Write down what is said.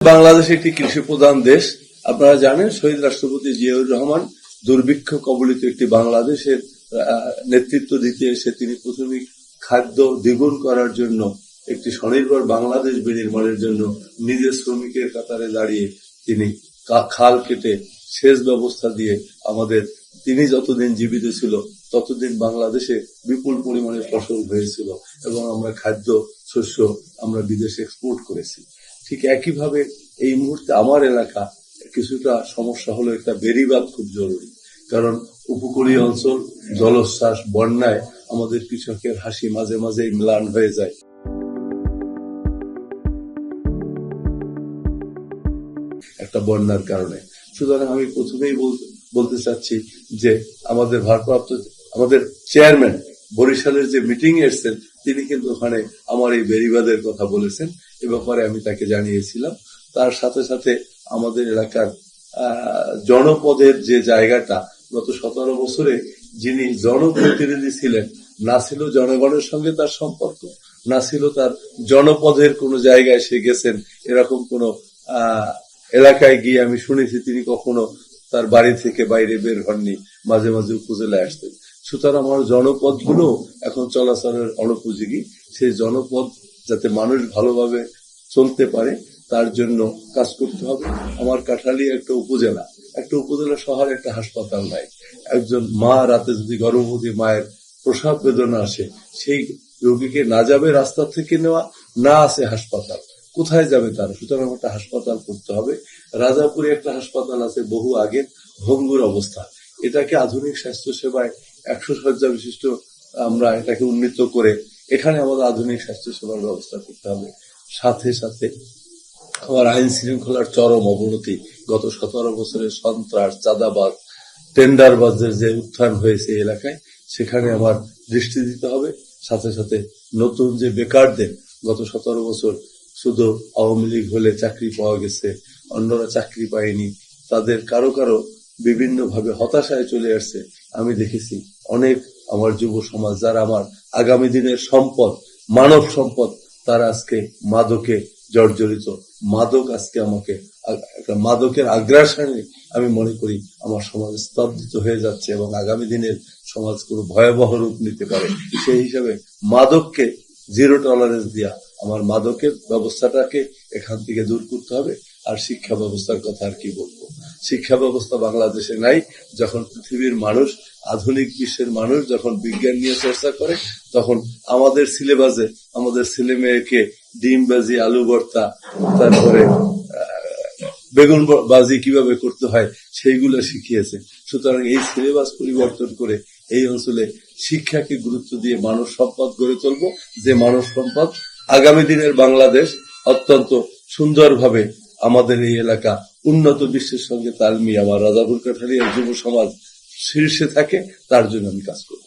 বাংলাদেশ একটি কৃষি প্রধান দেশ। আপনারা জানেন শহীদ রাষ্ট্রপতি জিয়াউর রহমান দুর্ভিক্ষ কবলিত একটি বাংলাদেশের নেতৃত্ব দিতে এসে তিনি প্রথমে খাদ্য দ্বিগুণ করার জন্য একটি স্বনির্ভর বাংলাদেশ বিনির্মাণের জন্য নিজের শ্রমিকের কাতারে দাঁড়িয়ে তিনি খাল কেটে সেচ ব্যবস্থা দিয়ে তিনি যতদিন জীবিত ছিল ততদিন বাংলাদেশে বিপুল পরিমাণে ফসল হয়েছিল এবং আমরা খাদ্য শস্য আমরা বিদেশে এক্সপোর্ট করেছি। ঠিক একইভাবে এই মুহূর্তে আমার এলাকা কিছুটা সমস্যা হলো, একটা বেড়িবাঁধ খুব জরুরি, কারণ উপকূলীয় অঞ্চল জলোচ্ছ্বাস বন্যায় আমাদের কৃষকের হাসি মাঝে মাঝে ম্লান হয়ে যায়। একটা বন্যার কারণে সুতরাং আমি প্রথমেই বলতে চাচ্ছি যে আমাদের চেয়ারম্যান বরিশালের যে মিটিং এসেছেন তিনি কিন্তু ওখানে আমার এই বেড়িবাঁধের কথা বলেছেন। এ ব্যাপারে আমি তাকে জানিয়েছিলাম। তার সাথে সাথে আমাদের এলাকার জনপদের যে জায়গাটা গত 17 বছরে যিনি জনপ্রতিনিধি ছিলেন, না ছিল জনগণের সঙ্গে তার সম্পর্ক, না ছিল তার জনপদের কোনো জায়গায় সে গেছেন, এরকম কোন এলাকায় গিয়ে আমি শুনেছি তিনি কখনো তার বাড়ি থেকে বাইরে বের হননি, মাঝে মাঝে উপজেলায় আসতেন। সুতরাং আমার জনপদগুলো এখন চলাচলের অনুপযোগী। সেই জনপদ যাতে মানুষ ভালোভাবে চলতে পারে তার জন্য কাজ করতে হবে। আমার কাঠালিয়া একটা উপজেলা শহরে একটা হাসপাতাল নাই। একজন মা রাতে যদি গর্ভবতী মায়ের প্রসব বেদনা আসে, সেই রোগীকে না যাবে রাস্তা থেকে নেওয়া, না আছে হাসপাতাল, কোথায় যাবে তারা? সুতরাং একটা হাসপাতাল করতে হবে। রাজাপুরে একটা হাসপাতাল আছে বহু আগের ভঙ্গুর অবস্থা, এটাকে আধুনিক স্বাস্থ্য সেবায় 100 শয্যা বিশিষ্ট আমরা এটাকে উন্নীত করে এখানে আমাদের আধুনিক স্বাস্থ্য সেবার ব্যবস্থা করতে হবে। সাথে সাথে আমার আইন শৃঙ্খলার চরম অবনতি, গত 17 বছরের সন্ত্রাস, চাঁদাবাজ, টেন্ডারবাজের যে উত্থান হয়েছে এলাকায়, সেখানে আমার দৃষ্টি দিতে হবে। সাথে সাথে নতুন যে বেকারদের গত 17 বছর শুধু আওয়ামী লীগ হলে চাকরি পাওয়া গেছে, অন্যরা চাকরি পায়নি, তাদের কারো কারো বিভিন্ন ভাবে হতাশায় চলে আসছে। আমি দেখেছি অনেক আমার যুব সমাজ যারা আমার আগামী দিনের সম্পদ, মানব সম্পদ, তারা আজকে মাদকে জর্জরিত। মাদক আজকে আমাকে একটা মাদকের আগ্রাসনে আমি মনে করি আমার সমাজ স্তব্ধিত হয়ে যাচ্ছে এবং আগামী দিনের সমাজ কোনো ভয়াবহ রূপ নিতে পারে। সেই হিসাবে মাদককে জিরো টলারেন্স দিয়া আমার মাদকের ব্যবস্থাটাকে এখান থেকে দূর করতে হবে। আর শিক্ষা ব্যবস্থার কথা আর কি বলবো, শিক্ষা ব্যবস্থা বাংলাদেশে নাই। যখন পৃথিবীর মানুষ, আধুনিক বিশ্বের মানুষ যখন বিজ্ঞান নিয়ে চর্চা করে, তখন আমাদের সিলেবাসে আমাদের ছেলে মেয়েকে ডিম বাজি, আলু ভর্তা, তারপরে বেগুন বাজি কিভাবে করতে হয় সেইগুলো শিখিয়েছে। সুতরাং এই সিলেবাস পরিবর্তন করে এই অঞ্চলে শিক্ষাকে গুরুত্ব দিয়ে মানব সম্পদ গড়ে তুলবো, যে মানব সম্পদ আগামী দিনের বাংলাদেশ অত্যন্ত সুন্দরভাবে আমাদের এই এলাকা উন্নত বিশ্বের সঙ্গে তাল মিলিয়ে আমার রাজাপুর কাঠালিয়ার যুব সমাজ শীর্ষে থাকে, তার জন্য আমি কাজ করব।